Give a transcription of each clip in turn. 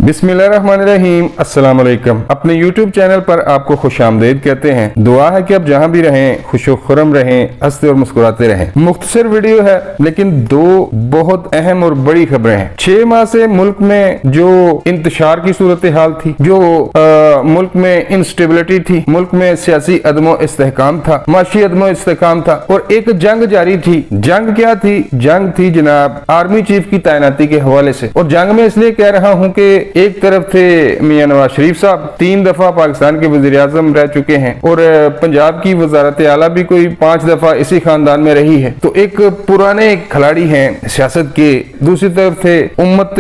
बिस्मिल्लाहिर्रहमानिर्रहीम, अस्सलाम वालेकुम। अपने YouTube चैनल पर आपको खुशामदीद कहते हैं। दुआ है कि आप जहां भी रहें खुशो खुरम रहें, हंसते और मुस्कुराते रहें। मुख्तसर वीडियो है लेकिन दो बहुत अहम और बड़ी खबरें हैं। 6 माह से मुल्क में जो इंतशार की सूरत हाल थी, जो मुल्क में इंस्टेबिलिटी थी, मुल्क में सियासी अदमो इस्तेहकाम था, माशी अदमो इस्तेहकाम था और एक जंग जारी थी। जंग क्या थी? जंग थी जनाब आर्मी चीफ की तैनाती के हवाले से। और जंग में इसलिए कह रहा हूं कि एक तरफ थे मियां नवाज शरीफ साहब, 3 दफा पाकिस्तान के वजीर आजम रह चुके हैं और पंजाब की वजारत आला भी कोई 5 दफा इसी खानदान में रही है, तो एक पुराने खिलाड़ी हैं सियासत के। दूसरी तरफ थे उम्मत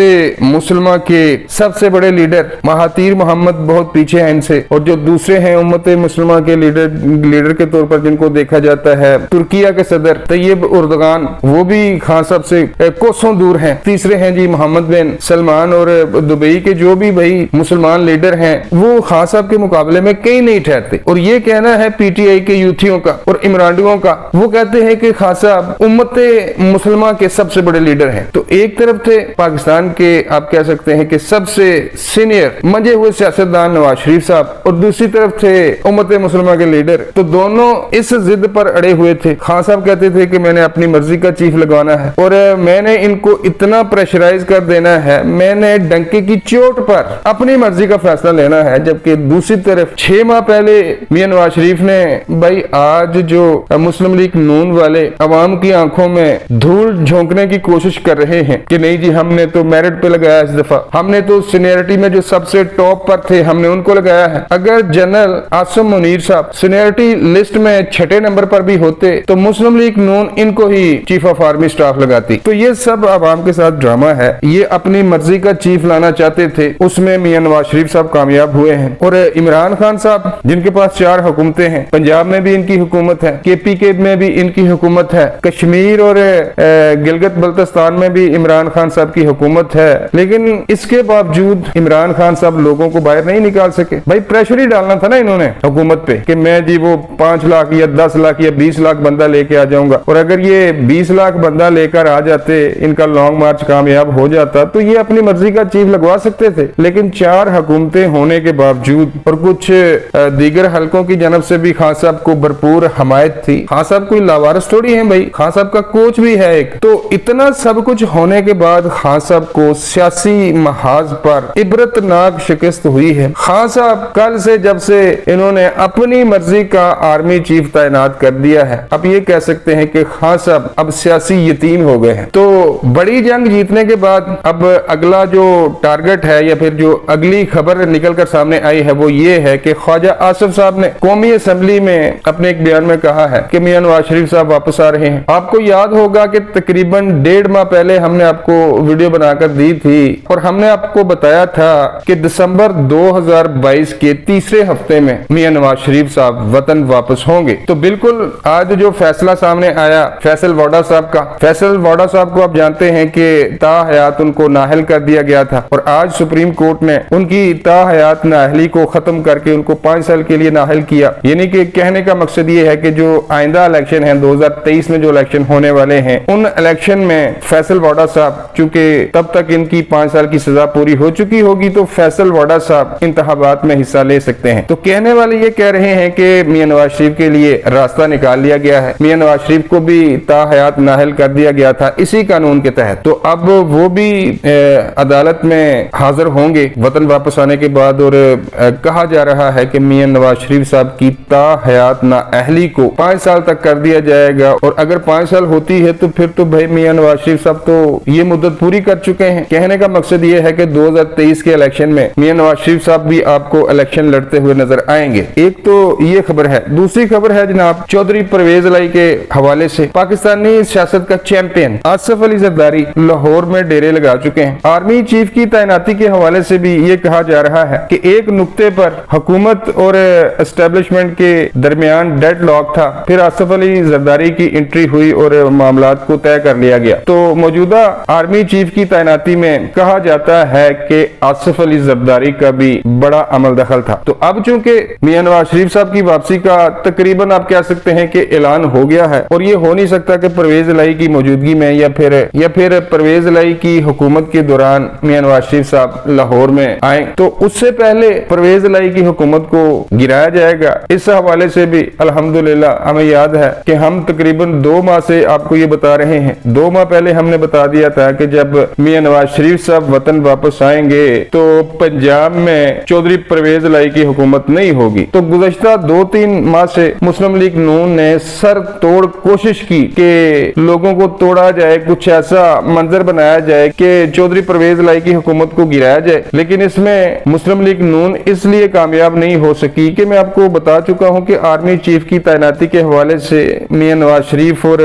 मुसलमा के सबसे बड़े लीडर महातीर मोहम्मद, बहुत पीछे हैं इनसे। और जो दूसरे हैं उम्मत मुसलमा के लीडर के तौर पर जिनको देखा जाता है तुर्किया के सदर तैयब उर्दगान, वो भी खान साहब से कोसों दूर हैं। तीसरे हैं जी मोहम्मद बिन सलमान और दुबई के जो भी भाई मुसलमान लीडर हैं, वो खान साहब के मुकाबले में कहीं नहीं ठहरते। और ये कहना है पीटीआई के यूथियों का और इमरानियों का, वो कहते हैं कि खान साहब उम्मत मुसलमा के सबसे बड़े लीडर हैं। तो एक तरफ थे पाकिस्तान के आप कह सकते हैं कि सबसे सीनियर मंजे हुए सियासतदान नवाज शरीफ साहब और दूसरी तरफ थे उम्मत मुसलमा के लीडर। तो दोनों इस जिद पर अड़े हुए थे। खान साहब कहते थे कि मैंने अपनी मर्जी का चीफ लगवाना है और मैंने इनको इतना प्रेशराइज कर देना है, मैंने डंके की चोट पर अपनी मर्जी का फैसला लेना है। जबकि दूसरी तरफ 6 माह पहले मियां नवाज शरीफ ने भाई आज जो मुस्लिम लीग नून वाले अवाम की आंखों में धूल झोंकने की कोशिश कर रहे हैं कि नहीं जी हमने तो मेरिट पे लगाया, इस दफा हमने तो सीनियरिटी में जो सबसे टॉप पर थे हमने उनको लगाया है। अगर जनरल आसिम मुनीर साहब सीनियरिटी लिस्ट में 6 नंबर पर भी होते तो मुस्लिम लीग नून इनको ही चीफ ऑफ आर्मी स्टाफ लगाती। तो ये सब अवाम के साथ ड्रामा है। ये अपनी मर्जी का चीफ लाना चाहते थे, उसमें मियां नवाज शरीफ साहब कामयाब हुए हैं। और इमरान खान साहब जिनके पास 4 हुकूमतें हैं, पंजाब में भी इनकी हुकूमत है, केपीके में भी इनकी हुकूमत है, कश्मीर और गिलगित बल्तिस्तान में भी इमरान खान साहब की हुकूमत है, लेकिन इसके बावजूद इमरान खान साहब लोगों को बाहर नहीं निकाल सके। भाई प्रेशर ही डालना था ना इन्होंने हुकूमत पे कि मैं जी वो 5 लाख या 10 लाख या 20 लाख बंदा लेके आ जाऊंगा। और अगर ये 20 लाख बंदा लेकर आ जाते, इनका लॉन्ग मार्च कामयाब हो जाता, तो ये अपनी मर्जी का चीफ लगवा सकते थे। लेकिन 4 हुकूमतें होने के बावजूद और कुछ दीगर हलकों की जानब से भी खान साहब को भरपूर हमायत थी। खान साहब कोई लावारिस थोड़ी है भाई, खान साहब का कोच भी है एक। तो इतना सब कुछ होने के बाद खान साहब को सियासी महाज पर इबरतनाक शिकस्त हुई है। खान साहब कल से जब से इन्होंने अपनी मर्जी का आर्मी चीफ तैनात कर दिया है, अब ये कह सकते हैं कि खान साहब अब सियासी यतीम हो गए हैं। तो बड़ी जंग जीतने के बाद अब अगला जो टारगेट है या फिर जो अगली खबर निकलकर सामने आई है वो ये है कि ख्वाजा आसिफ साहब ने कौमी असेंबली में अपने एक बयान में कहा है कि मियां नवाज शरीफ साहब वापस आ रहे हैं। आपको याद होगा कि तकरीबन 1.5 माह पहले हमने आपको वीडियो बनाकर दी थी और हमने आपको बताया था कि दिसंबर 2022 के तीसरे हफ्ते में मियां नवाज शरीफ साहब वतन वापस होंगे। तो बिल्कुल आज जो फैसला सामने आया फैसल वाडा साहब का, फैसल वाडा साहब को आप जानते हैं कि ताहयात उनको नाहल कर दिया गया था और आज सुप्रीम कोर्ट ने उनकी ताहयात नाहली को खत्म करके उनको 5 साल के लिए नाहल किया। यानी कि कहने का मकसद ये है कि जो आइंदा इलेक्शन है 2023 में जो इलेक्शन होने वाले हैं, उन इलेक्शन में फैसल वाडा साहब चूंकि तब तक इनकी 5 साल की सजा पूरी हो चुकी होगी, तो फैसल वाडा साहब इंतखाबात में हिस्सा ले सकते हैं। तो कहने वाले ये कह रहे हैं कि मियां नवाज शरीफ के लिए रास्ता निकाल लिया गया है, मियां नवाज शरीफ को भी ताहयात नाहल कर दिया गया था इसी कानून के तहत। तो अब वो भी अदालत में हाजिर होंगे वतन वापस आने के बाद। और कहा जा रहा है कि मियां नवाज शरीफ साहब की ताहयात नाअहली को 5 साल तक कर दिया जाएगा। और अगर 5 साल होती है तो फिर तो भाई मियां नवाज शरीफ साहब तो ये मुद्दत पूरी कर चुके हैं। कहने का मकसद ये है कि 2023 के इलेक्शन में मियां नवाज शरीफ साहब भी आपको इलेक्शन लड़ते हुए नजर आएंगे। एक तो ये खबर है। दूसरी खबर है जनाब चौधरी परवेज इलाई के हवाले से। पाकिस्तानी सियासत का चैंपियन आसिफ अली जरदारी लाहौर में डेरे लगा चुके हैं। आर्मी चीफ की तैनाती के हवाले से भी ये कहा जा रहा है कि एक नुक्ते पर हुकूमत और एस्टेब्लिशमेंट के दरमियान डेडलॉक था, फिर आसिफ अली जरदारी की एंट्री हुई और मामलात को तय कर लिया गया। तो मौजूदा आर्मी चीफ की तैनाती में कहा जाता है कि आसिफ अली जरदारी का भी बड़ा अमल दखल था। तो अब चूंकि मियां नवाज शरीफ साहब की वापसी का तकरीबन आप कह सकते हैं कि ऐलान हो गया है और ये हो नहीं सकता कि परवेज इलाई की मौजूदगी में या फिर परवेज इलाई की हुकूमत के दौरान मियां नवाज शरीफ साहब लाहौर में आए तो उससे पहले परवेज लाई की हुकूमत को गिराया जाएगा। इस हवाले से भी अल्हम्दुलिल्लाह हमें याद है कि हम तकरीबन 2 माह से आपको ये बता रहे हैं। 2 माह पहले हमने बता दिया था कि जब मियां नवाज शरीफ साहब वतन वापस आएंगे तो पंजाब में चौधरी परवेज लाई की हुकूमत नहीं होगी। तो गुज़श्ता 2-3 माह से मुस्लिम लीग नून ने सर तोड़ कोशिश की कि लोगों को तोड़ा जाए, कुछ ऐसा मंजर बनाया जाए कि चौधरी परवेज लाई की हुकूमत को गिराया जाए, लेकिन इसमें मुस्लिम लीग नून इसलिए कामयाब नहीं हो सकी कि मैं आपको बता चुका हूं कि आर्मी चीफ की तैनाती के हवाले से मियां नवाज शरीफ और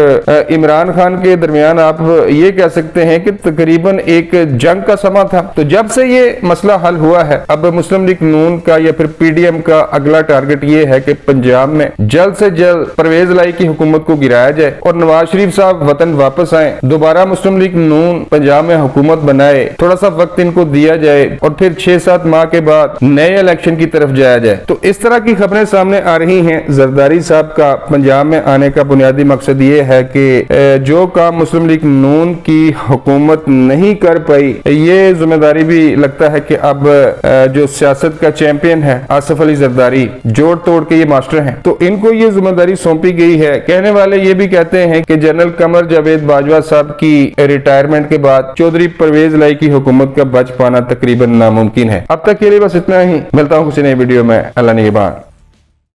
इमरान खान के दरमियान आप ये कह सकते हैं कि तकरीबन एक जंग का समा था। तो जब से ये मसला हल हुआ है, अब मुस्लिम लीग नून का या फिर पीडीएम का अगला टारगेट ये है कि पंजाब में जल्द से जल्द परवेज लाई की हुकूमत को गिराया जाए और नवाज शरीफ साहब वतन वापस आए, दोबारा मुस्लिम लीग नून पंजाब में हुकूमत बनाए, थोड़ा सा वक्त इनको दिया जाए और फिर 6-7 माह के बाद नए इलेक्शन की तरफ जाया जाए। तो इस तरह की खबरें सामने आ रही हैं। जरदारी साहब का पंजाब में आने का बुनियादी मकसद ये है कि जो काम मुस्लिम लीग नून की हुकूमत नहीं कर पाई, ये जिम्मेदारी भी लगता है कि अब जो सियासत का चैंपियन है आसिफ अली जरदारी, जोड़ तोड़ के ये मास्टर हैं, तो इनको ये जिम्मेदारी सौंपी गई है। कहने वाले ये भी कहते हैं कि जनरल कमर जावेद बाजवा साहब की रिटायरमेंट के बाद चौधरी परवेज लाई की हुकूमत का बच पाना तकरीबन नामुमकिन है। अब तक के लिए बस इतना ही। मिलता हूँ किसी नई वीडियो में। अल्लाह निगहबान।